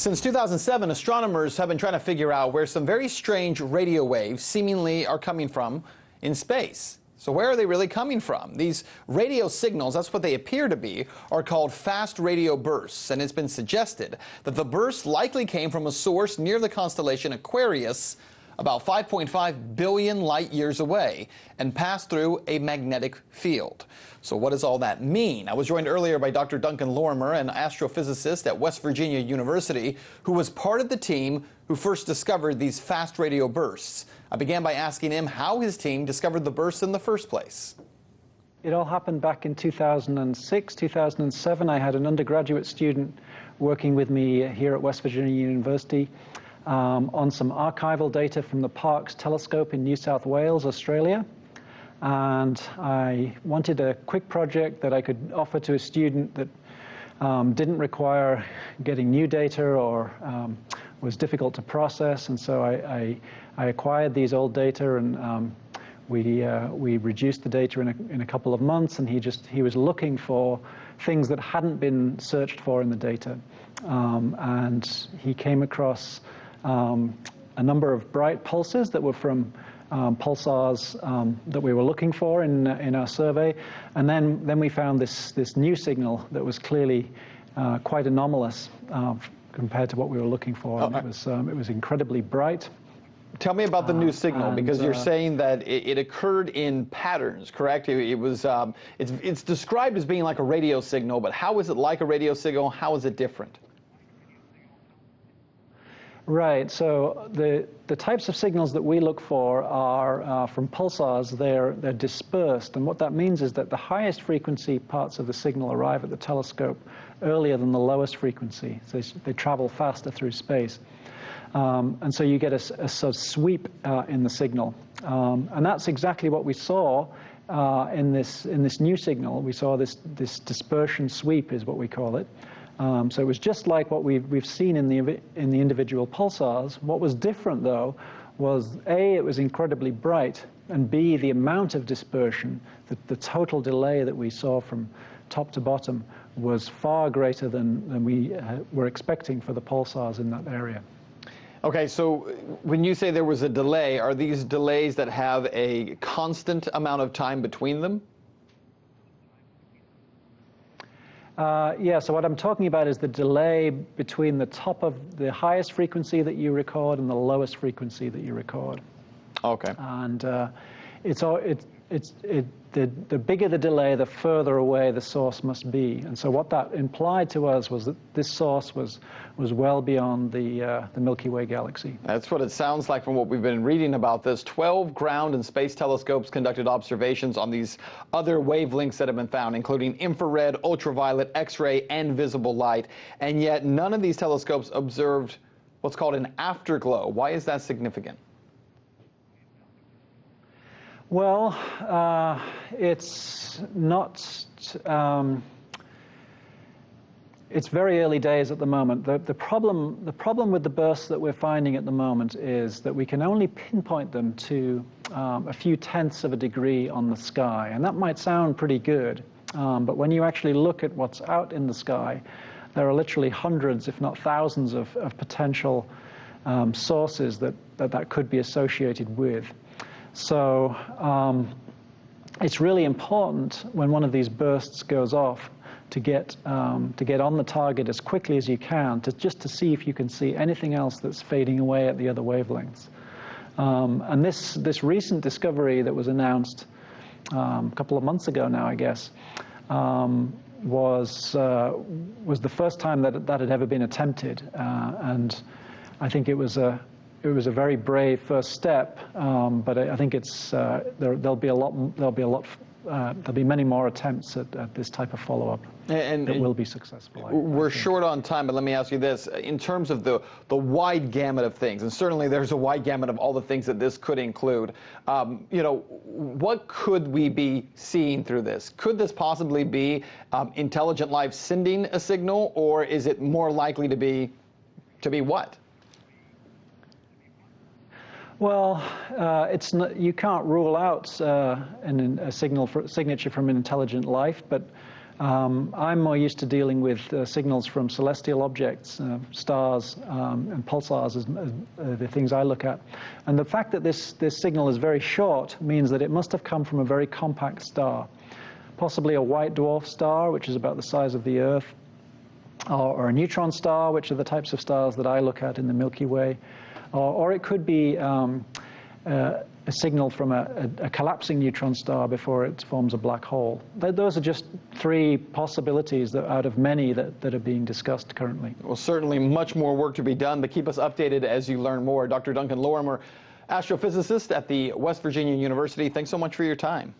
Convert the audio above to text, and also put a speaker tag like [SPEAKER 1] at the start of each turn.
[SPEAKER 1] Since 2007, astronomers have been trying to figure out where some very strange radio waves seemingly are coming from in space. So where are they really coming from? These radio signals, that's what they appear to be, are called fast radio bursts, and it's been suggested that the bursts likely came from a source near the constellation Aquarius, about 5.5 billion light years away, and passed through a magnetic field. So what does all that mean? I was joined earlier by Dr. Duncan Lorimer, an astrophysicist at West Virginia University, who was part of the team who first discovered these fast radio bursts. I began by asking him how his team discovered the bursts in the first place.
[SPEAKER 2] It all happened back in 2006, 2007. I had an undergraduate student working with me here at West Virginia University on some archival data from the Parkes telescope in New South Wales, Australia. And I wanted a quick project that I could offer to a student that didn't require getting new data or was difficult to process. And so I acquired these old data, and we reduced the data in a couple of months, and he was looking for things that hadn't been searched for in the data. And he came across a number of bright pulses that were from pulsars that we were looking for in our survey, and then we found this new signal that was clearly quite anomalous compared to what we were looking for. And it was incredibly bright.
[SPEAKER 1] Tell me about the new signal, because you're saying that it occurred in patterns, correct? It's described as being like a radio signal, but how is it like a radio signal? How is it different?
[SPEAKER 2] Right, so the types of signals that we look for are from pulsars. They're dispersed, and what that means is that the highest frequency parts of the signal arrive at the telescope earlier than the lowest frequency. So they travel faster through space. And so you get a sort of sweep in the signal. And that's exactly what we saw in this new signal. We saw this dispersion sweep, is what we call it. So it was just like what we've seen in the individual pulsars. What was different, though, was A, it was incredibly bright, and B, the amount of dispersion, the total delay that we saw from top to bottom was far greater than we were expecting for the pulsars in that area.
[SPEAKER 1] Okay, so when you say there was a delay, are these delays that have a constant amount of time between them? Yeah, so what I'm talking about is the delay between the top of the highest frequency that you record and the lowest frequency that you record. Okay.
[SPEAKER 2] And the bigger the delay, the further away the source must be. And so what that implied to us was that this source was well beyond the Milky Way galaxy.
[SPEAKER 1] That's what it sounds like from what we've been reading about this. 12 ground and space telescopes conducted observations on these other wavelengths that have been found, including infrared, ultraviolet, X-ray, and visible light. And yet none of these telescopes observed what's called an afterglow. Why is that significant?
[SPEAKER 2] Well, it's not. It's very early days at the moment. The problem with the bursts that we're finding at the moment is that we can only pinpoint them to a few tenths of a degree on the sky, and that might sound pretty good. But when you actually look at what's out in the sky, there are literally hundreds, if not thousands, of potential sources that could be associated with. So it's really important when one of these bursts goes off to get on the target as quickly as you can, just to see if you can see anything else that's fading away at the other wavelengths. And this recent discovery that was announced a couple of months ago now, I guess, was the first time that had ever been attempted, and I think it was a very brave first step, but I think there'll be many more attempts at this type of follow-up that will be successful.
[SPEAKER 1] We're short on time, but let me ask you this: in terms of the wide gamut of things, and certainly there's a wide gamut of all the things that this could include. What could we be seeing through this? Could this possibly be intelligent life sending a signal, or is it more likely to be what?
[SPEAKER 2] Well, it's not, you can't rule out a signature from an intelligent life, but I'm more used to dealing with signals from celestial objects, stars and pulsars as the things I look at. And the fact that this signal is very short means that it must have come from a very compact star, possibly a white dwarf star, which is about the size of the Earth, or a neutron star, which are the types of stars that I look at in the Milky Way, or it could be a signal from a collapsing neutron star before it forms a black hole. Those are just three possibilities out of many that are being discussed currently.
[SPEAKER 1] Well, certainly much more work to be done, but keep us updated as you learn more. Dr. Duncan Lorimer, astrophysicist at the West Virginia University, thanks so much for your time.